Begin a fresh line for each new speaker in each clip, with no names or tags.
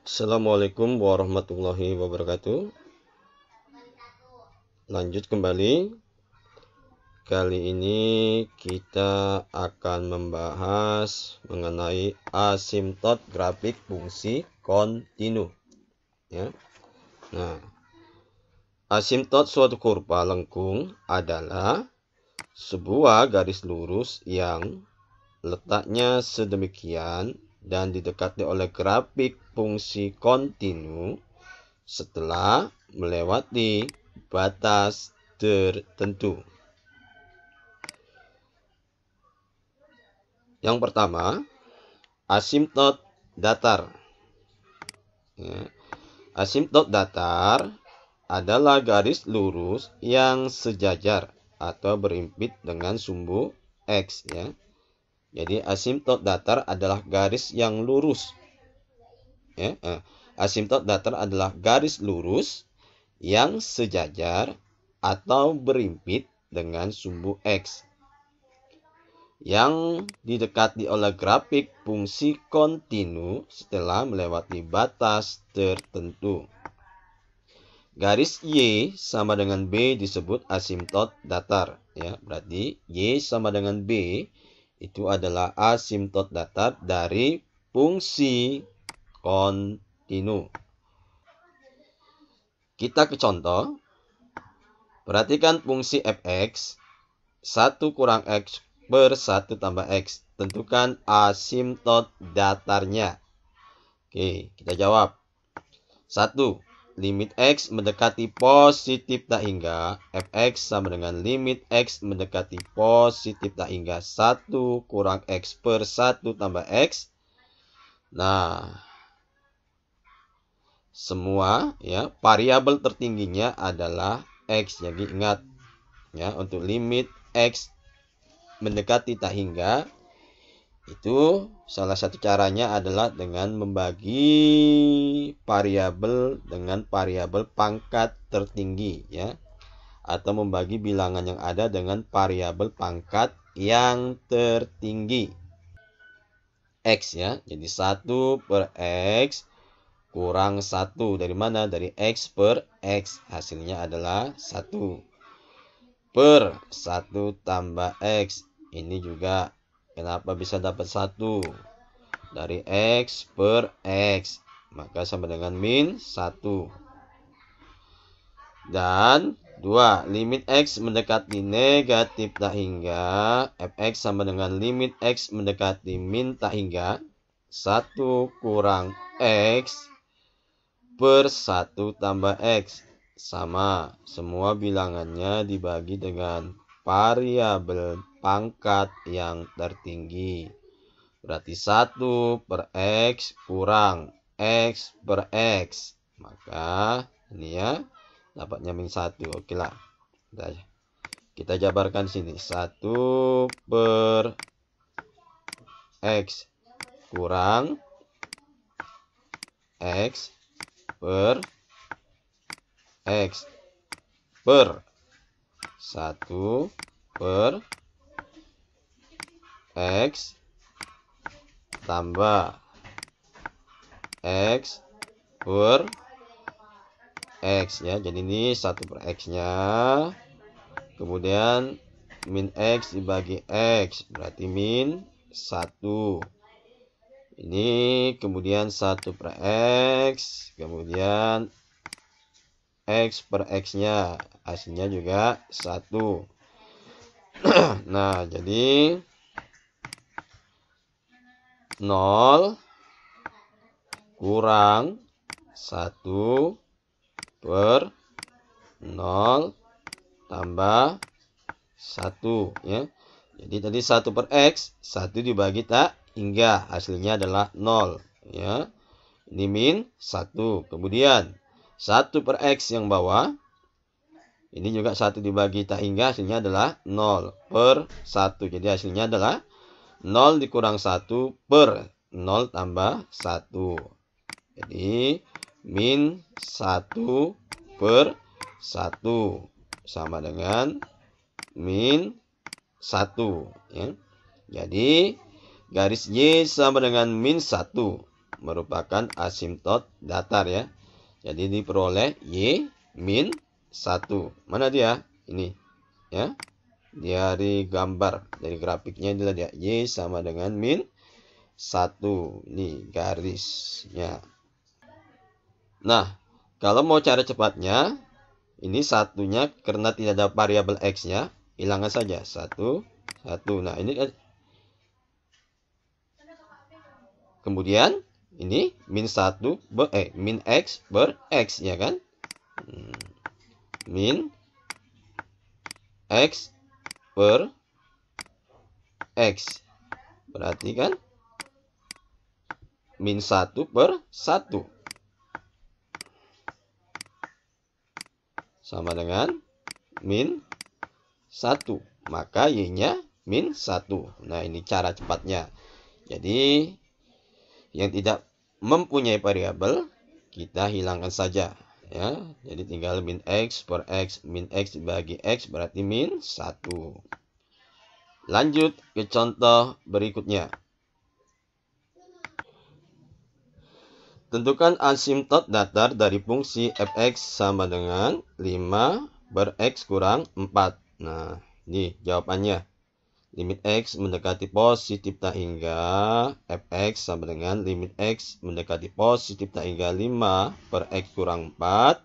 Assalamualaikum warahmatullahi wabarakatuh. Lanjut kembali. Kali ini kita akan membahas mengenai asimtot grafik fungsi kontinu. Ya. Nah, asimtot suatu kurva lengkung adalah sebuah garis lurus yang letaknya sedemikian dan didekati oleh grafik fungsi kontinu setelah melewati batas tertentu. Yang pertama, asimtot datar. Asimtot datar adalah garis lurus yang sejajar atau berimpit dengan sumbu X. Jadi asimtot datar adalah garis yang lurus. Asimtot datar adalah garis lurus yang sejajar atau berimpit dengan sumbu X yang didekati oleh grafik fungsi kontinu setelah melewati batas tertentu. Garis Y sama dengan B disebut asimtot datar. Berarti Y sama dengan B itu adalah asimtot datar dari fungsi kontinu. Kita ke contoh. Perhatikan fungsi fx 1 kurang x per 1 tambah x. Tentukan asimtot datarnya. Oke, kita jawab. 1. Limit x mendekati positif tak hingga. Fx sama dengan limit x mendekati positif tak hingga 1 kurang x per 1 tambah x. Nah, semua variabel tertingginya adalah x. Jadi ingat untuk limit x mendekati tak hingga itu salah satu caranya adalah dengan membagi variabel dengan variabel pangkat tertinggi atau membagi bilangan yang ada dengan variabel pangkat yang tertinggi x Jadi 1 per x kurang 1 dari mana? Dari x per x. Hasilnya adalah 1 per 1 tambah x. Ini juga kenapa bisa dapat 1? Dari x per x. Maka sama dengan min 1. Dan 2. Limit x mendekati negatif tak hingga. Fx sama dengan limit x mendekati min tak hingga. 1 kurang x per 1 tambah x. Sama, semua bilangannya dibagi dengan variabel pangkat yang tertinggi. Berarti 1 per x kurang x per x. Maka ini dapatnya min 1. Oke lah. Kita jabarkan sini. 1 per x kurang x per x per 1 per x tambah x per x Jadi ini 1 per x-nya. Kemudian min x dibagi x berarti min 1. Ini kemudian 1 per x, kemudian x per x-nya. Hasilnya juga 1. Nah, jadi 0 kurang 1 per 0 tambah 1 Jadi tadi 1 per x, 1 dibagi tak hingga, hasilnya adalah 0 Ini min 1. Kemudian 1 per x yang bawah, ini juga 1 dibagi tak hingga, hasilnya adalah 0 per 1. Jadi hasilnya adalah 0 dikurang 1 per 0 tambah 1. Jadi min 1 per 1 sama dengan min 1 Jadi garis Y sama dengan min 1. merupakan asimtot datar ya. Jadi diperoleh Y min 1. Mana dia? Ini ya. Dari gambar, dari grafiknya adalah dia Y sama dengan min 1. Ini garisnya. Nah, kalau mau cara cepatnya, ini satunya karena tidak ada variabel X-nya, hilangkan saja. 1, 1. Nah, ini kemudian ini min 1 min X per X ya kan? Min X per X. Berarti kan min 1 per 1 sama dengan min 1. Maka Y-nya min 1. Nah, ini cara cepatnya. Jadi, yang tidak mempunyai variabel, kita hilangkan saja. Ya, jadi tinggal min X per X. Min X dibagi X berarti min 1. Lanjut ke contoh berikutnya. Tentukan asimtot datar dari fungsi fx sama dengan 5 per x kurang 4. Nah, ini jawabannya. Limit x mendekati positif tak hingga fx sama dengan limit x mendekati positif tak hingga 5 per x kurang 4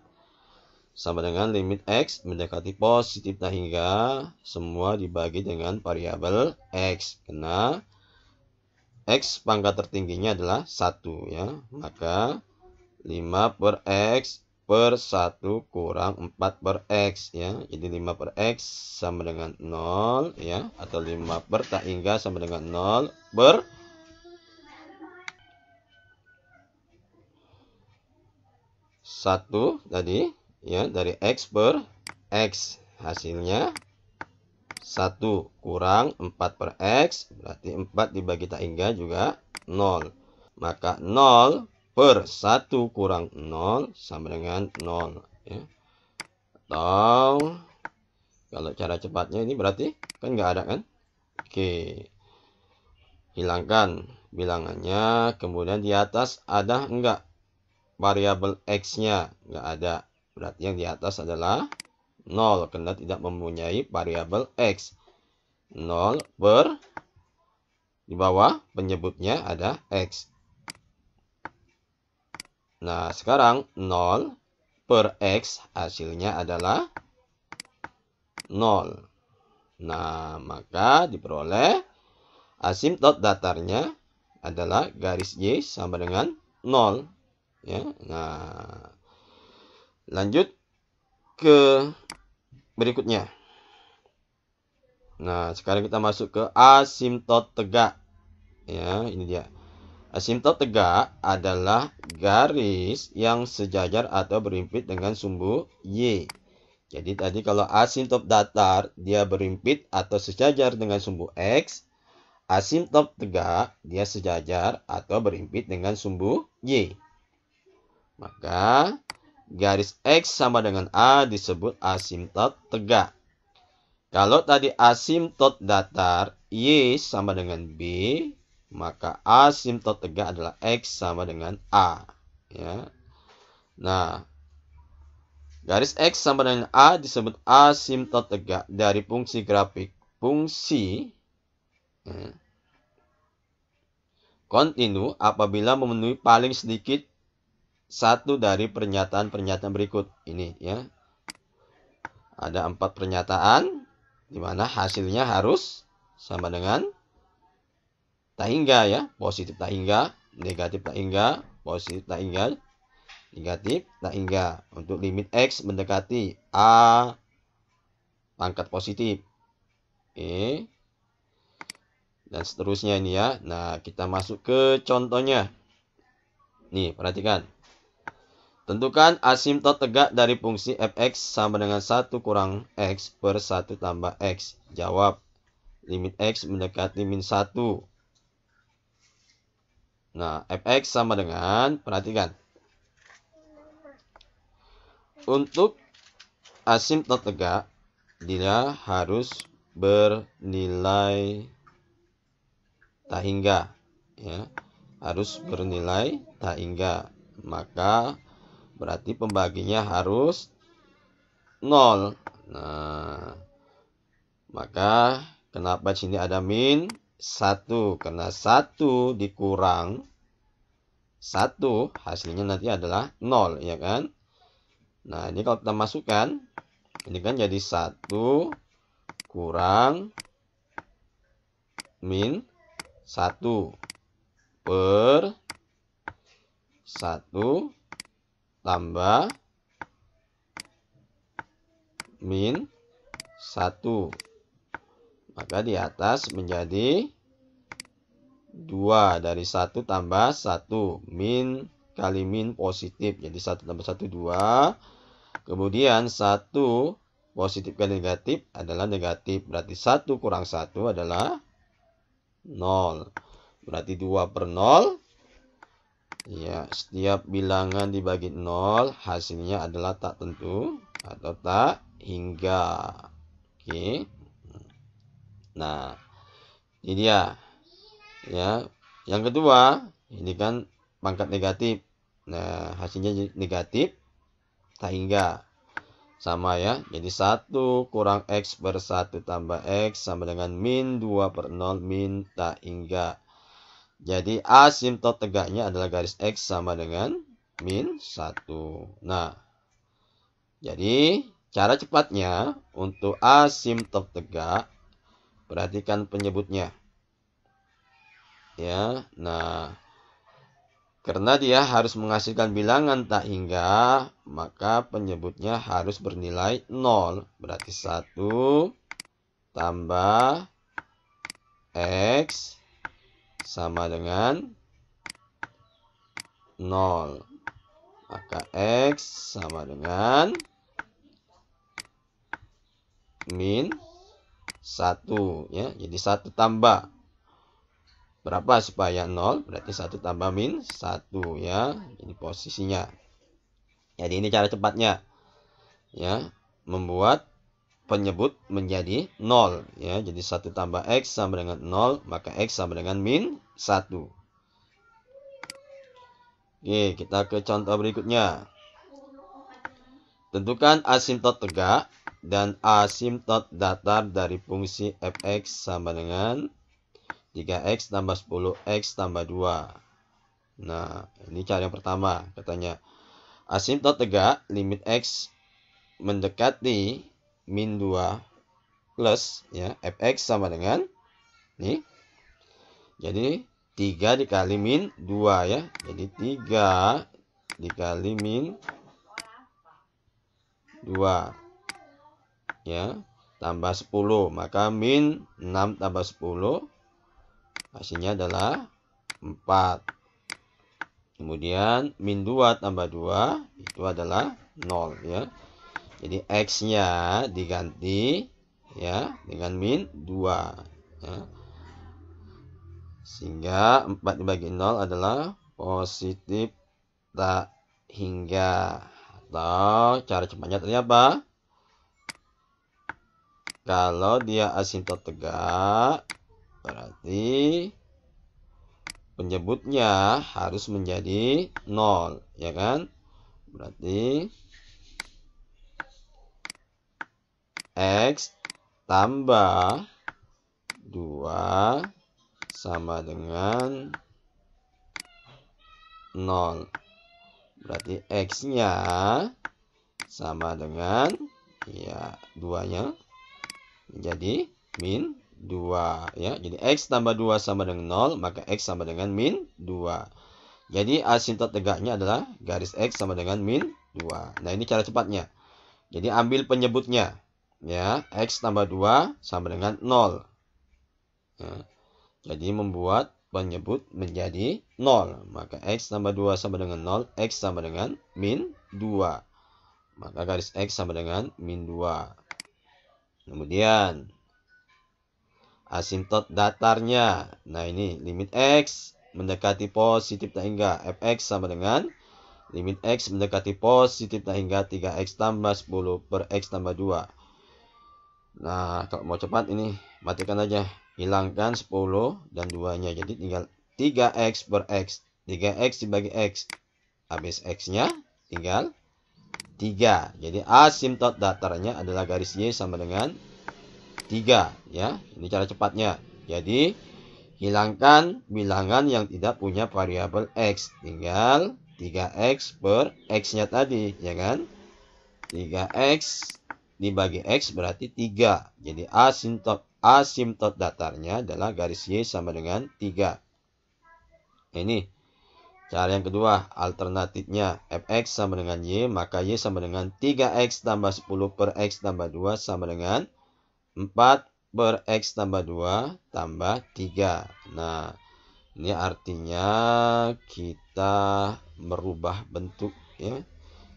sama dengan limit x mendekati positif tak hingga semua dibagi dengan variabel x. Karena x pangkat tertingginya adalah 1 ya. Maka 5 per x per 1 kurang 4 per X ya. Jadi 5 per X sama dengan 0 ya. Atau 5 per tak hingga sama dengan 0 per 1 tadi ya. Dari X per X hasilnya 1 kurang 4 per X. Berarti 4 dibagi tak hingga juga 0. Maka 0 per 1 kurang 0 sama dengan 0 ya. Atau kalau cara cepatnya ini berarti kan nggak ada kan. Oke, hilangkan bilangannya. Kemudian di atas ada enggak variabel X-nya? Nggak ada. Berarti yang di atas adalah 0 karena tidak mempunyai variabel X. 0 per di bawah penyebutnya ada X. Nah, sekarang 0 per X hasilnya adalah 0. Nah, maka diperoleh asimtot datarnya adalah garis Y sama dengan 0. Ya. Nah, lanjut ke berikutnya. Nah, sekarang kita masuk ke asimtot tegak. Ya, ini dia. Asimtot tegak adalah garis yang sejajar atau berimpit dengan sumbu Y. Jadi tadi kalau asimtot datar dia berimpit atau sejajar dengan sumbu X. Asimtot tegak dia sejajar atau berimpit dengan sumbu Y. Maka garis X sama dengan A disebut asimtot tegak. Kalau tadi asimtot datar Y sama dengan B, maka asimtot tegak adalah X sama dengan A. Ya. Nah, garis X sama dengan A disebut asimtot tegak dari fungsi grafik. Fungsi kontinu apabila memenuhi paling sedikit satu dari pernyataan-pernyataan berikut. Ini ya. Ada 4 pernyataan di mana hasilnya harus sama dengan tak hingga ya, positif tak hingga, negatif tak hingga, positif tak hingga, negatif tak hingga. Untuk limit X mendekati A pangkat positif. Oke. Dan seterusnya ini ya. Nah, kita masuk ke contohnya. Nih, perhatikan. Tentukan asimtot tegak dari fungsi fx sama dengan 1 kurang x per 1 tambah x. Jawab. Limit x mendekati min 1. Nah, fx sama dengan, perhatikan. Untuk asimtot tegak, dia harus bernilai tak hingga. Ya. harus bernilai tak hingga. Maka berarti pembaginya harus 0. Nah, maka kenapa di sini ada min 1? Karena 1 dikurang 1 hasilnya nanti adalah 0, ya kan? Nah, ini kalau kita masukkan, ini kan jadi 1 kurang min 1 per 1 tambah min 1. Maka di atas menjadi 2 dari 1 tambah 1. Min kali min positif. Jadi 1 tambah 1, 2. Kemudian 1 positif kali negatif adalah negatif. Berarti 1 kurang 1 adalah 0. Berarti 2 per 0. Ya, setiap bilangan dibagi 0 hasilnya adalah tak tentu atau tak hingga. Oke. Nah, ini dia. Ya, yang kedua, ini kan pangkat negatif. Nah, hasilnya negatif tak hingga. Sama ya. Jadi 1 kurang X per 1 tambah X sama dengan min 2 per 0 min tak hingga. Jadi asimtot tegaknya adalah garis X sama dengan min 1. Nah, jadi cara cepatnya untuk asimtot tegak, perhatikan penyebutnya. Ya, nah, karena dia harus menghasilkan bilangan tak hingga, maka penyebutnya harus bernilai 0. Berarti 1 tambah X sama dengan 0. Maka X sama dengan min 1. Ya, jadi 1 tambah. Berapa supaya 0? Berarti 1 tambah min 1 ya. Ini posisinya. Jadi ini cara cepatnya. Ya, membuat penyebut menjadi 0 ya. Jadi 1 tambah X sama dengan 0, maka X sama dengan min 1. Oke, kita ke contoh berikutnya. Tentukan asimtot tegak dan asimtot datar dari fungsi fx sama dengan 3x tambah 10x tambah 2. Nah, ini cara yang pertama. Katanya, asimtot tegak, limit x mendekati min 2 plus, ya, fx sama dengan, nih, jadi 3 dikali min 2, ya. Jadi 3 dikali min 2, ya, tambah 10. Maka min 6 tambah 10. Hasilnya adalah 4. Kemudian min 2 tambah 2 itu adalah 0 ya. Jadi X-nya diganti ya dengan min 2 ya. Sehingga 4 dibagi 0 adalah positif tak hingga. Atau cara cepatnya tadi apa? Kalau dia asimtot tegak, berarti penyebutnya harus menjadi 0, ya kan? Berarti X tambah 2 sama dengan 0. Berarti X-nya sama dengan, ya, 2-nya menjadi min 2 ya. Jadi X tambah 2 sama dengan 0, maka X sama dengan min 2. Jadi asimtot tegaknya adalah garis X sama dengan min 2. Nah, ini cara cepatnya. Jadi ambil penyebutnya ya, X tambah 2 sama dengan 0 ya. Jadi membuat penyebut menjadi 0. Maka X tambah 2 sama dengan 0, X sama dengan min 2. Maka garis X sama dengan min 2. Kemudian asimtot datarnya. Nah, ini limit X mendekati positif tak hingga. Fx sama dengan limit X mendekati positif tak hingga 3X tambah 10 per X tambah 2. Nah, kalau mau cepat ini matikan aja. Hilangkan 10 dan 2-nya. Jadi tinggal 3x per x. 3x dibagi x. Habis x-nya tinggal 3. Jadi asimtot datarnya adalah garis Y sama dengan 3. Ya, ini cara cepatnya. Jadi hilangkan bilangan yang tidak punya variabel x. Tinggal 3x per x-nya tadi, ya kan? 3x dibagi x berarti 3. Jadi asimtot datarnya adalah garis Y sama dengan 3. Ini cara yang kedua, alternatifnya fx sama dengan y, maka y sama dengan 3x tambah 10 per x tambah 2 sama dengan 4 per x tambah 2 tambah 3. Nah, ini artinya kita merubah bentuk, ya.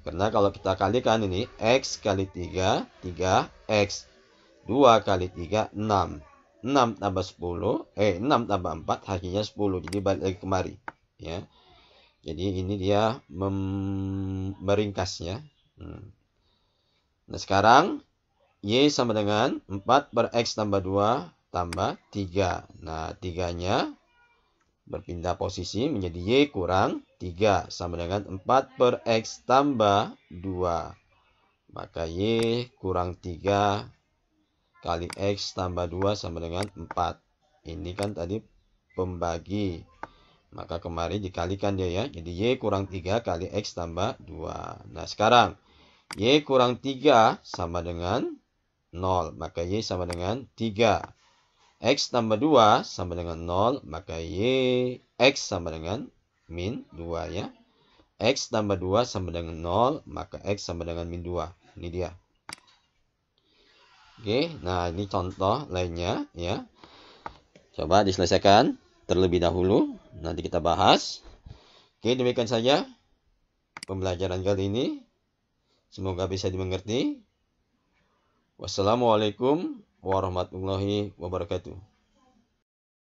Karena kalau kita kalikan ini, x kali 3, 3x. 2 kali 3, 6. 6 tambah 6 tambah 4 hasilnya 10. Jadi balik lagi kemari, ya. Jadi ini dia meringkasnya. Nah, sekarang y sama dengan 4 per x tambah 2 tambah 3. Nah, 3-nya berpindah posisi menjadi y kurang 3 sama dengan 4 per x tambah 2. Maka y kurang 3 kali x tambah 2 sama dengan 4. Ini kan tadi pembagi. Maka kemarin dikalikan dia, ya. Jadi y kurang 3 kali x tambah 2. Nah, sekarang y kurang 3 sama dengan 0. Maka y sama dengan 3. X tambah 2 sama dengan 0. Maka x sama dengan min 2, ya. X tambah 2 sama dengan 0. Maka x sama dengan min 2. Ini dia. Oke, nah ini contoh lainnya, ya. Coba diselesaikan terlebih dahulu, nanti kita bahas. Oke, demikian saja pembelajaran kali ini. Semoga bisa dimengerti. Wassalamualaikum warahmatullahi wabarakatuh.